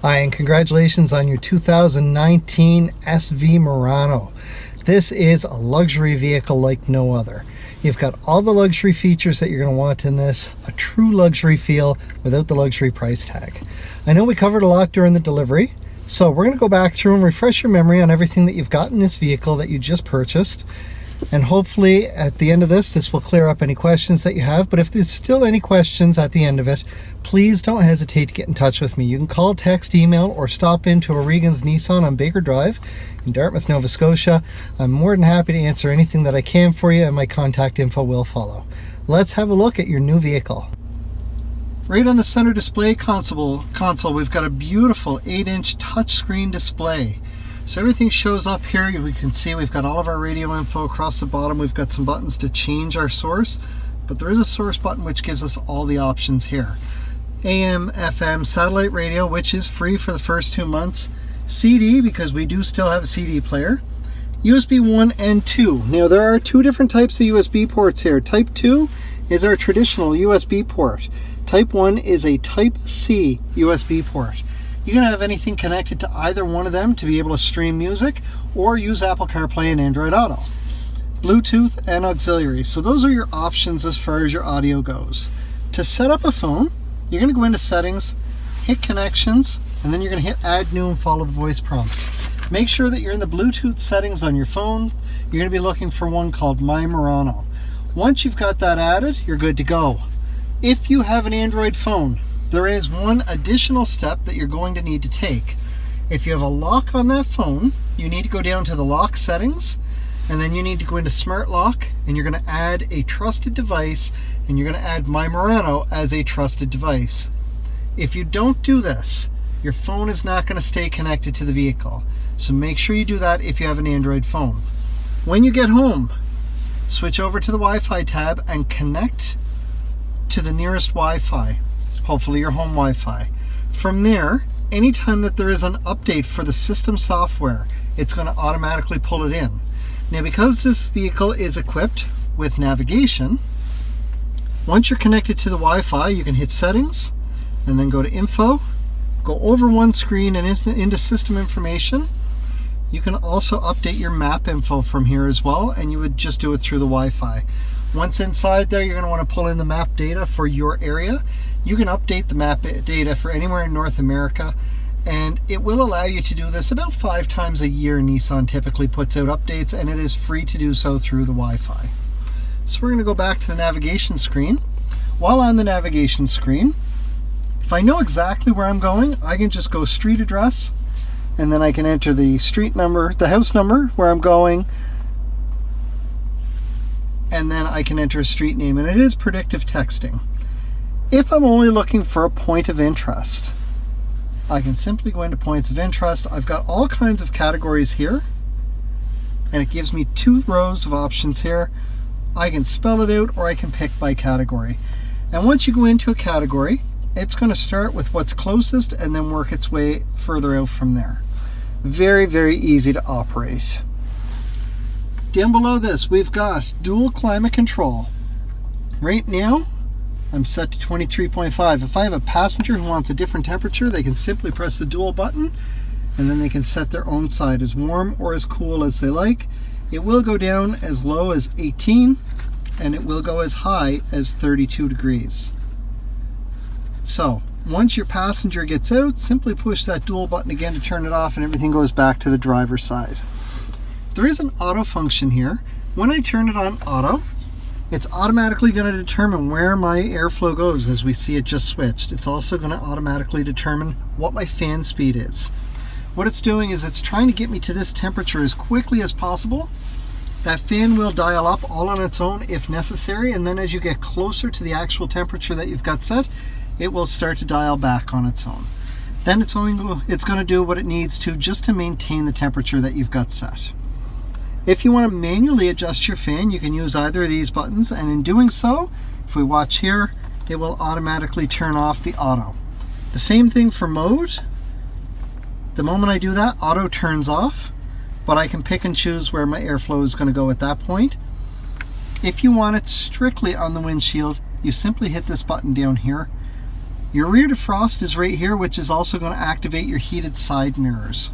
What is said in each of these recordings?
Hi, and congratulations on your 2019 SV Murano. This is a luxury vehicle like no other. You've got all the luxury features that you're going to want in this, a true luxury feel without the luxury price tag. I know we covered a lot during the delivery, so we're going to go back through and refresh your memory on everything that you've got in this vehicle that you just purchased. And hopefully at the end of this will clear up any questions that you have. But if there's still any questions at the end of it, please don't hesitate to get in touch with me. You can call, text, email, or stop into O'Regan's Nissan on Baker Drive in Dartmouth, Nova Scotia. I'm more than happy to answer anything that I can for you, and my contact info will follow. Let's have a look at your new vehicle. Right on the center display console, we've got a beautiful 8-inch touchscreen display. So everything shows up here. We can see we've got all of our radio info across the bottom. We've got some buttons to change our source, but there is a source button which gives us all the options here. AM, FM, satellite radio, which is free for the first 2 months. CD, because we do still have a CD player. USB 1 and 2. Now there are two different types of USB ports here. Type 2 is our traditional USB port. Type 1 is a Type C USB port. You can have anything connected to either one of them to be able to stream music or use Apple CarPlay and Android Auto. Bluetooth and auxiliary. So those are your options as far as your audio goes. To set up a phone, you're going to go into settings, hit connections, and then you're going to hit add new and follow the voice prompts. Make sure that you're in the Bluetooth settings on your phone. You're going to be looking for one called My Murano. Once you've got that added, you're good to go. If you have an Android phone, there is one additional step that you're going to need to take. If you have a lock on that phone, you need to go down to the lock settings, and then you need to go into smart lock, and you're going to add a trusted device, and you're going to add My Murano as a trusted device. If you don't do this, your phone is not going to stay connected to the vehicle. So make sure you do that if you have an Android phone. When you get home, switch over to the Wi-Fi tab and connect to the nearest Wi-Fi. Hopefully your home Wi-Fi. From there, anytime that there is an update for the system software, it's going to automatically pull it in. Now, because this vehicle is equipped with navigation, once you're connected to the Wi-Fi, you can hit settings and then go to info, go over one screen and into system information. You can also update your map info from here as well, and you would just do it through the Wi-Fi. Once inside there, you're going to want to pull in the map data for your area. You can update the map data for anywhere in North America, and it will allow you to do this about 5 times a year. Nissan typically puts out updates, and it is free to do so through the Wi-Fi. So we're going to go back to the navigation screen. While on the navigation screen, if I know exactly where I'm going, I can just go street address, and then I can enter the street number, the house number where I'm going, and then I can enter a street name, and it is predictive texting. If I'm only looking for a point of interest, I can simply go into points of interest. I've got all kinds of categories here, and it gives me 2 rows of options here. I can spell it out, or I can pick by category. And once you go into a category, it's going to start with what's closest and then work its way further out from there. Very, very easy to operate. Down below this, we've got dual climate control. Right now, I'm set to 23.5. If I have a passenger who wants a different temperature, they can simply press the dual button, and then they can set their own side as warm or as cool as they like. It will go down as low as 18, and it will go as high as 32 degrees. So once your passenger gets out, simply push that dual button again to turn it off, and everything goes back to the driver's side. There is an auto function here. When I turn it on auto, it's automatically going to determine where my airflow goes. As we see, it just switched. It's also going to automatically determine what my fan speed is. What it's doing is it's trying to get me to this temperature as quickly as possible. That fan will dial up all on its own if necessary, and then as you get closer to the actual temperature that you've got set, it will start to dial back on its own. Then it's going to do what it needs to just to maintain the temperature that you've got set. If you want to manually adjust your fan, you can use either of these buttons, and in doing so, if we watch here, it will automatically turn off the auto. The same thing for mode. The moment I do that, auto turns off, but I can pick and choose where my airflow is going to go at that point. If you want it strictly on the windshield, you simply hit this button down here, Your rear defrost is right here, which is also going to activate your heated side mirrors.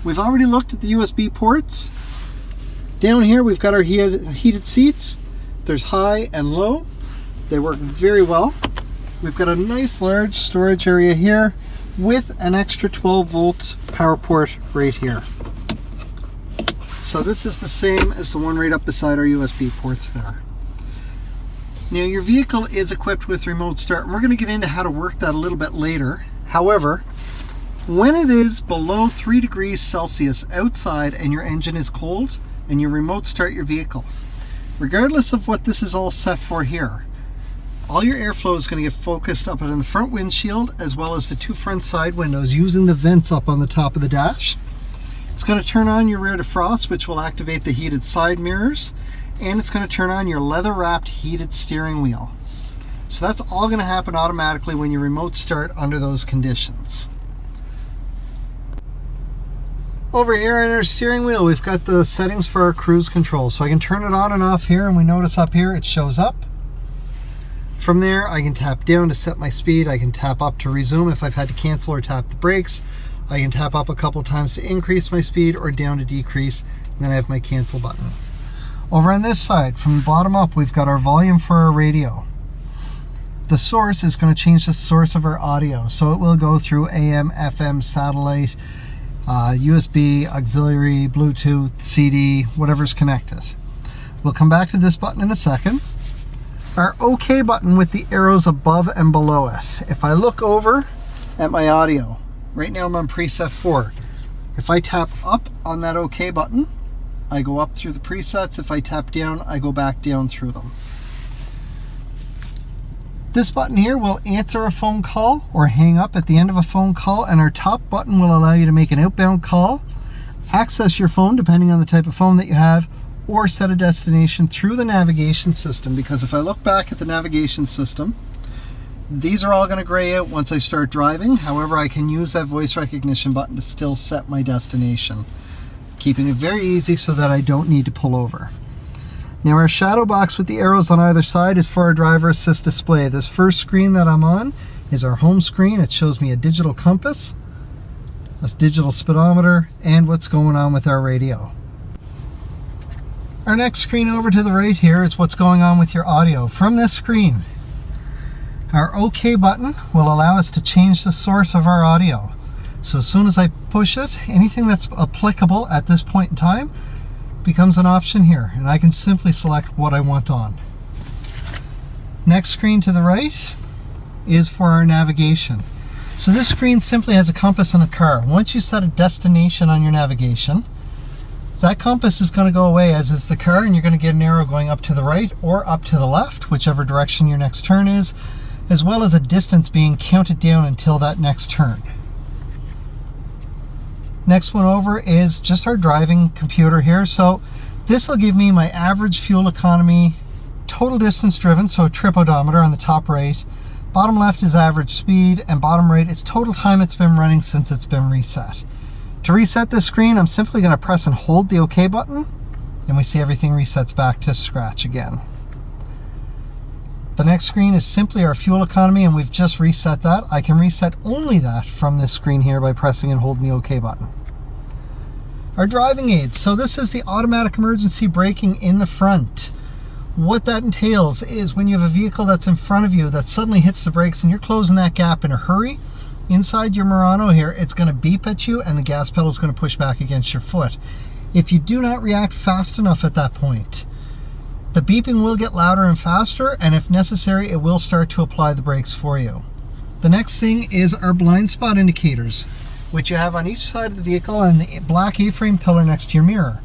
We've already looked at the USB ports. Down here we've got our heated seats. There's high and low. They work very well. We've got a nice large storage area here with an extra 12 volt power port right here. So this is the same as the one right up beside our USB ports there. Now your vehicle is equipped with remote start, and we're going to get into how to work that a little bit later. However, when it is below 3 degrees Celsius outside and your engine is cold and you remote start your vehicle, regardless of what this is all set for here, all your airflow is going to get focused up in the front windshield as well as the 2 front side windows using the vents up on the top of the dash. It's going to turn on your rear defrost, which will activate the heated side mirrors, and it's going to turn on your leather wrapped heated steering wheel. So that's all going to happen automatically when you remote start under those conditions. Over here on our steering wheel, we've got the settings for our cruise control. So I can turn it on and off here, and we notice up here it shows up. From there, I can tap down to set my speed. I can tap up to resume if I've had to cancel or tap the brakes. I can tap up a couple times to increase my speed or down to decrease. And then I have my cancel button. Over on this side, from the bottom up, we've got our volume for our radio. The source is going to change the source of our audio. So it will go through AM, FM, satellite, USB, auxiliary, Bluetooth, CD, whatever's connected. We'll come back to this button in a second. Our OK button with the arrows above and below it. If I look over at my audio, right now I'm on preset 4. If I tap up on that OK button, I go up through the presets. If I tap down, I go back down through them. This button here will answer a phone call or hang up at the end of a phone call, and our top button will allow you to make an outbound call, access your phone depending on the type of phone that you have, or set a destination through the navigation system. Because if I look back at the navigation system, these are all going to gray out once I start driving. However, I can use that voice recognition button to still set my destination, keeping it very easy so that I don't need to pull over. Now our shadow box with the arrows on either side is for our driver assist display. This first screen that I'm on is our home screen. It shows me a digital compass, a digital speedometer, and what's going on with our radio. Our next screen over to the right here is what's going on with your audio. From this screen, our OK button will allow us to change the source of our audio. So as soon as I push it, anything that's applicable at this point in time becomes an option here, and I can simply select what I want on. Next screen to the right is for our navigation. So this screen simply has a compass and a car. Once you set a destination on your navigation, that compass is going to go away, as is the car, and you're going to get an arrow going up to the right or up to the left, whichever direction your next turn is, as well as a distance being counted down until that next turn. Next one over is just our driving computer here. So this will give me my average fuel economy, total distance driven, so a trip odometer on the top right. Bottom left is average speed, and bottom right is total time it's been running since it's been reset. To reset this screen, I'm simply going to press and hold the OK button, and we see everything resets back to scratch again. The next screen is simply our fuel economy, and we've just reset that. I can reset only that from this screen here by pressing and holding the OK button. Our driving aids. So this is the automatic emergency braking in the front. What that entails is when you have a vehicle that's in front of you that suddenly hits the brakes and you're closing that gap in a hurry, inside your Murano here, it's going to beep at you and the gas pedal is going to push back against your foot. If you do not react fast enough at that point, the beeping will get louder and faster, and if necessary, it will start to apply the brakes for you. The next thing is our blind spot indicators, which you have on each side of the vehicle and the black A-frame pillar next to your mirror.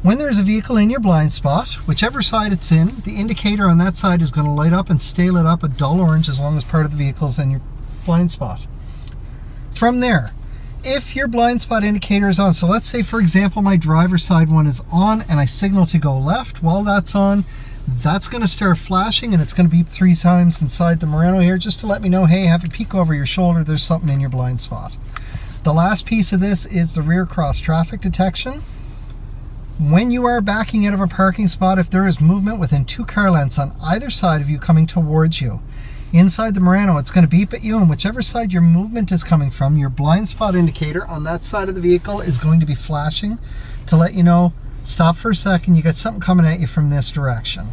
When there's a vehicle in your blind spot, whichever side it's in, the indicator on that side is going to light up and stay lit up a dull orange as long as part of the vehicle is in your blind spot. From there, if your blind spot indicator is on, so let's say for example my driver's side one is on and I signal to go left while that's on, that's going to start flashing and it's going to beep 3 times inside the Murano here just to let me know, hey, have a peek over your shoulder, there's something in your blind spot. The last piece of this is the rear cross traffic detection. When you are backing out of a parking spot, if there is movement within 2 car lengths on either side of you coming towards you, Inside the Murano, it's going to beep at you, and whichever side your movement is coming from, your blind spot indicator on that side of the vehicle is going to be flashing to let you know, stop for a second, you got something coming at you from this direction.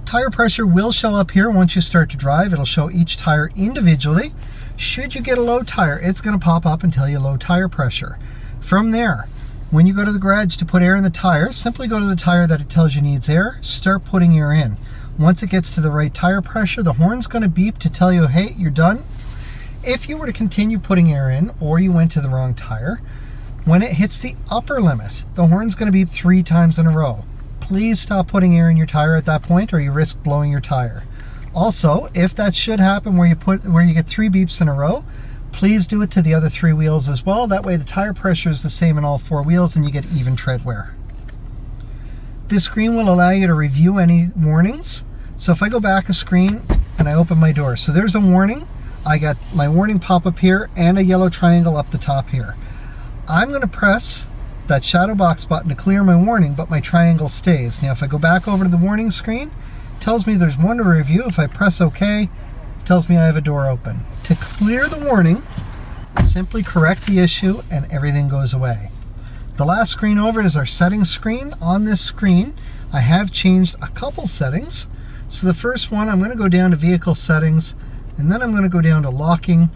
Tire pressure will show up here once you start to drive. It'll show each tire individually. Should you get a low tire, it's going to pop up and tell you low tire pressure. From there, when you go to the garage to put air in the tire, simply go to the tire that it tells you needs air, start putting air in. Once it gets to the right tire pressure, the horn's going to beep to tell you, hey, you're done. If you were to continue putting air in, or you went to the wrong tire, when it hits the upper limit, the horn's going to beep 3 times in a row. Please stop putting air in your tire at that point, or you risk blowing your tire. Also, if that should happen where you get 3 beeps in a row, please do it to the other 3 wheels as well. That way the tire pressure is the same in all 4 wheels and you get even tread wear. This screen will allow you to review any warnings. So if I go back a screen and I open my door, so there's a warning. I got my warning pop up here and a yellow triangle up the top here. I'm going to press that shadow box button to clear my warning, but my triangle stays. Now if I go back over to the warning screen, it tells me there's one to review. If I press OK, it tells me I have a door open. To clear the warning, simply correct the issue and everything goes away. The last screen over is our settings screen. On this screen, I have changed a couple settings. So the first one, I'm going to go down to vehicle settings, and then I'm going to go down to locking.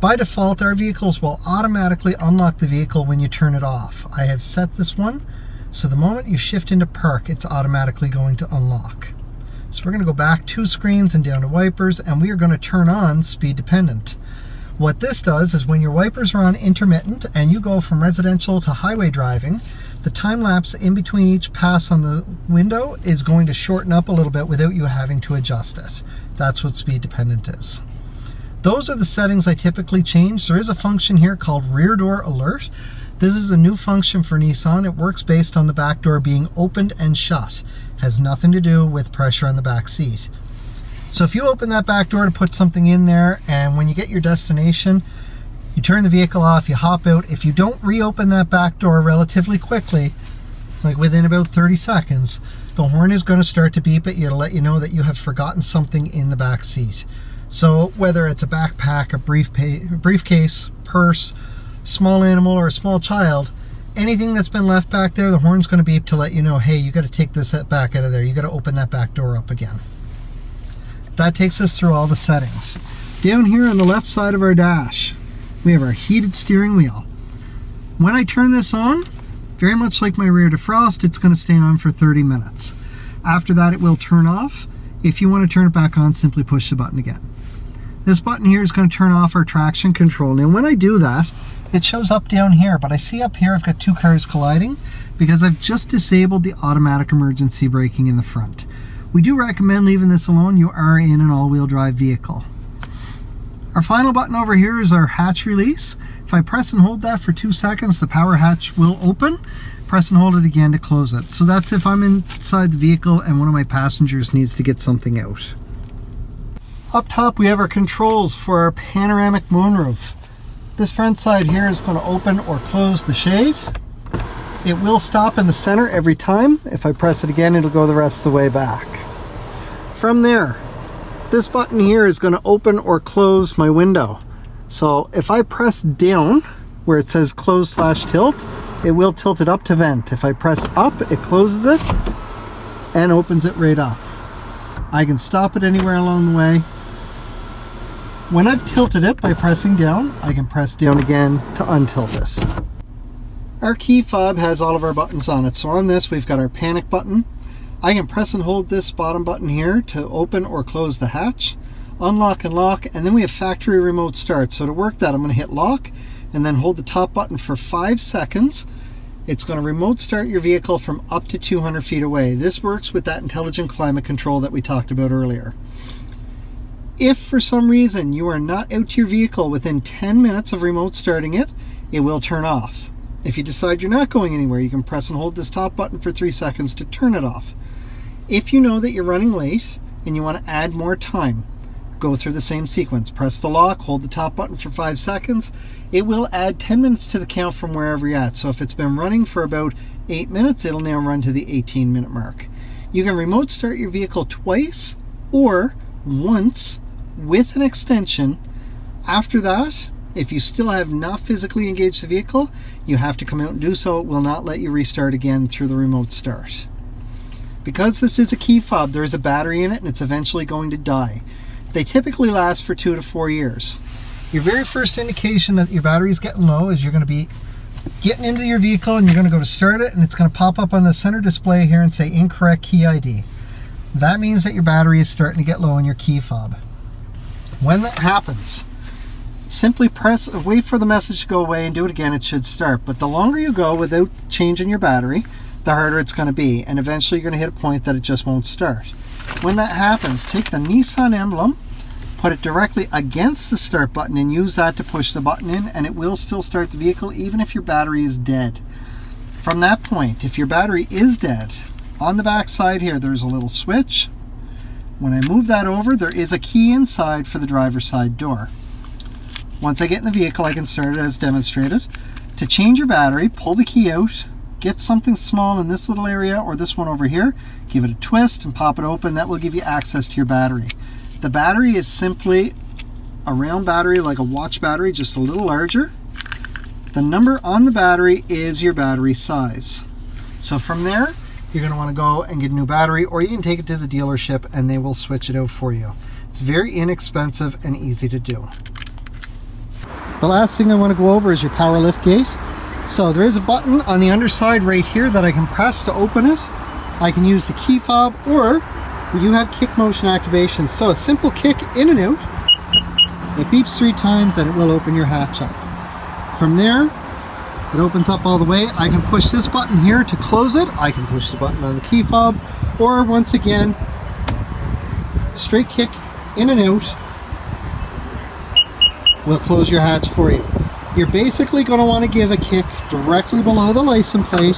By default, our vehicles will automatically unlock the vehicle when you turn it off. I have set this one, so the moment you shift into park, it's automatically going to unlock. So we're going to go back 2 screens and down to wipers, and we are going to turn on speed dependent. What this does is when your wipers are on intermittent and you go from residential to highway driving, the time lapse in between each pass on the window is going to shorten up a little bit without you having to adjust it. That's what speed dependent is. Those are the settings I typically change. There is a function here called rear door alert. This is a new function for Nissan. It works based on the back door being opened and shut. It has nothing to do with pressure on the back seat. So if you open that back door to put something in there, and when you get your destination, you turn the vehicle off, you hop out. If you don't reopen that back door relatively quickly, like within about 30 seconds, the horn is going to start to beep at you to let you know that you have forgotten something in the back seat. So whether it's a backpack, a briefcase, purse, small animal, or a small child, anything that's been left back there, the horn's going to beep to let you know, hey, you got to take this back out of there. You got to open that back door up again. That takes us through all the settings. Down here on the left side of our dash, we have our heated steering wheel. When I turn this on, very much like my rear defrost, it's going to stay on for 30 minutes. After that, it will turn off. If you want to turn it back on, simply push the button again. This button here is going to turn off our traction control. Now when I do that, it shows up down here, but I see up here I've got 2 cars colliding because I've just disabled the automatic emergency braking in the front. We do recommend leaving this alone. You are in an all-wheel drive vehicle. Our final button over here is our hatch release. If I press and hold that for 2 seconds, the power hatch will open. Press and hold it again to close it. So that's if I'm inside the vehicle and one of my passengers needs to get something out. Up top we have our controls for our panoramic moonroof. This front side here is going to open or close the shade. It will stop in the center every time. If I press it again, it'll go the rest of the way back. From there, this button here is going to open or close my window. So if I press down where it says close/tilt, it will tilt it up to vent. If I press up, it closes it and opens it right up. I can stop it anywhere along the way. When I've tilted it by pressing down, I can press down again to untilt it. Our key fob has all of our buttons on it. So on this, we've got our panic button. I can press and hold this bottom button here to open or close the hatch, unlock and lock, and then we have factory remote start. So to work that, I'm going to hit lock and then hold the top button for 5 seconds. It's going to remote start your vehicle from up to 200 feet away. This works with that intelligent climate control that we talked about earlier. If for some reason you are not out to your vehicle within 10 minutes of remote starting it, it will turn off. If you decide you're not going anywhere, you can press and hold this top button for 3 seconds to turn it off. If you know that you're running late and you want to add more time, go through the same sequence. Press the lock, hold the top button for 5 seconds. It will add 10 minutes to the count from wherever you're at. So if it's been running for about 8 minutes, it'll now run to the 18-minute mark. You can remote start your vehicle twice or once with an extension. After that, if you still have not physically engaged the vehicle, you have to come out and do so. It will not let you restart again through the remote start. Because this is a key fob, there is a battery in it and it's eventually going to die. They typically last for 2 to 4 years. Your very first indication that your battery is getting low is you're going to be getting into your vehicle and you're going to go to start it, and it's going to pop up on the center display here and say incorrect key ID. That means that your battery is starting to get low in your key fob. When that happens, simply wait for the message to go away and do it again. It should start. But the longer you go without changing your battery, the harder it's going to be, and eventually you're going to hit a point that it just won't start. When that happens, take the Nissan emblem, put it directly against the start button and use that to push the button in, and it will still start the vehicle even if your battery is dead. From that point, if your battery is dead, on the back side here there's a little switch. When I move that over, there is a key inside for the driver's side door. Once I get in the vehicle, I can start it as demonstrated. To change your battery, pull the key out, get something small in this little area or this one over here, give it a twist and pop it open. That will give you access to your battery. The battery is simply a round battery like a watch battery, just a little larger. The number on the battery is your battery size. So from there, you're going to want to go and get a new battery, or you can take it to the dealership and they will switch it out for you. It's very inexpensive and easy to do. The last thing I want to go over is your power lift gate. So there is a button on the underside right here that I can press to open it. I can use the key fob, or you have kick motion activation. So a simple kick in and out. It beeps 3 times and it will open your hatch up. From there, it opens up all the way. I can push this button here to close it. I can push the button on the key fob, or once again, straight kick in and out will close your hatch for you. You're basically going to want to give a kick directly below the license plate,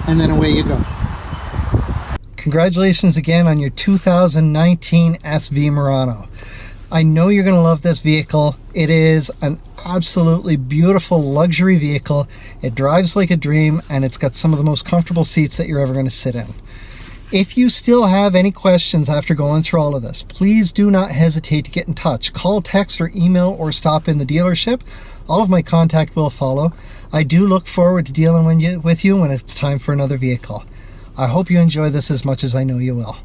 and then away you go. Congratulations again on your 2019 SV Murano. I know you're going to love this vehicle. It is an absolutely beautiful luxury vehicle. It drives like a dream, and it's got some of the most comfortable seats that you're ever going to sit in. If you still have any questions after going through all of this, please do not hesitate to get in touch. Call, text, or email, or stop in the dealership. All of my contact will follow. I do look forward to dealing with you when it's time for another vehicle. I hope you enjoy this as much as I know you will.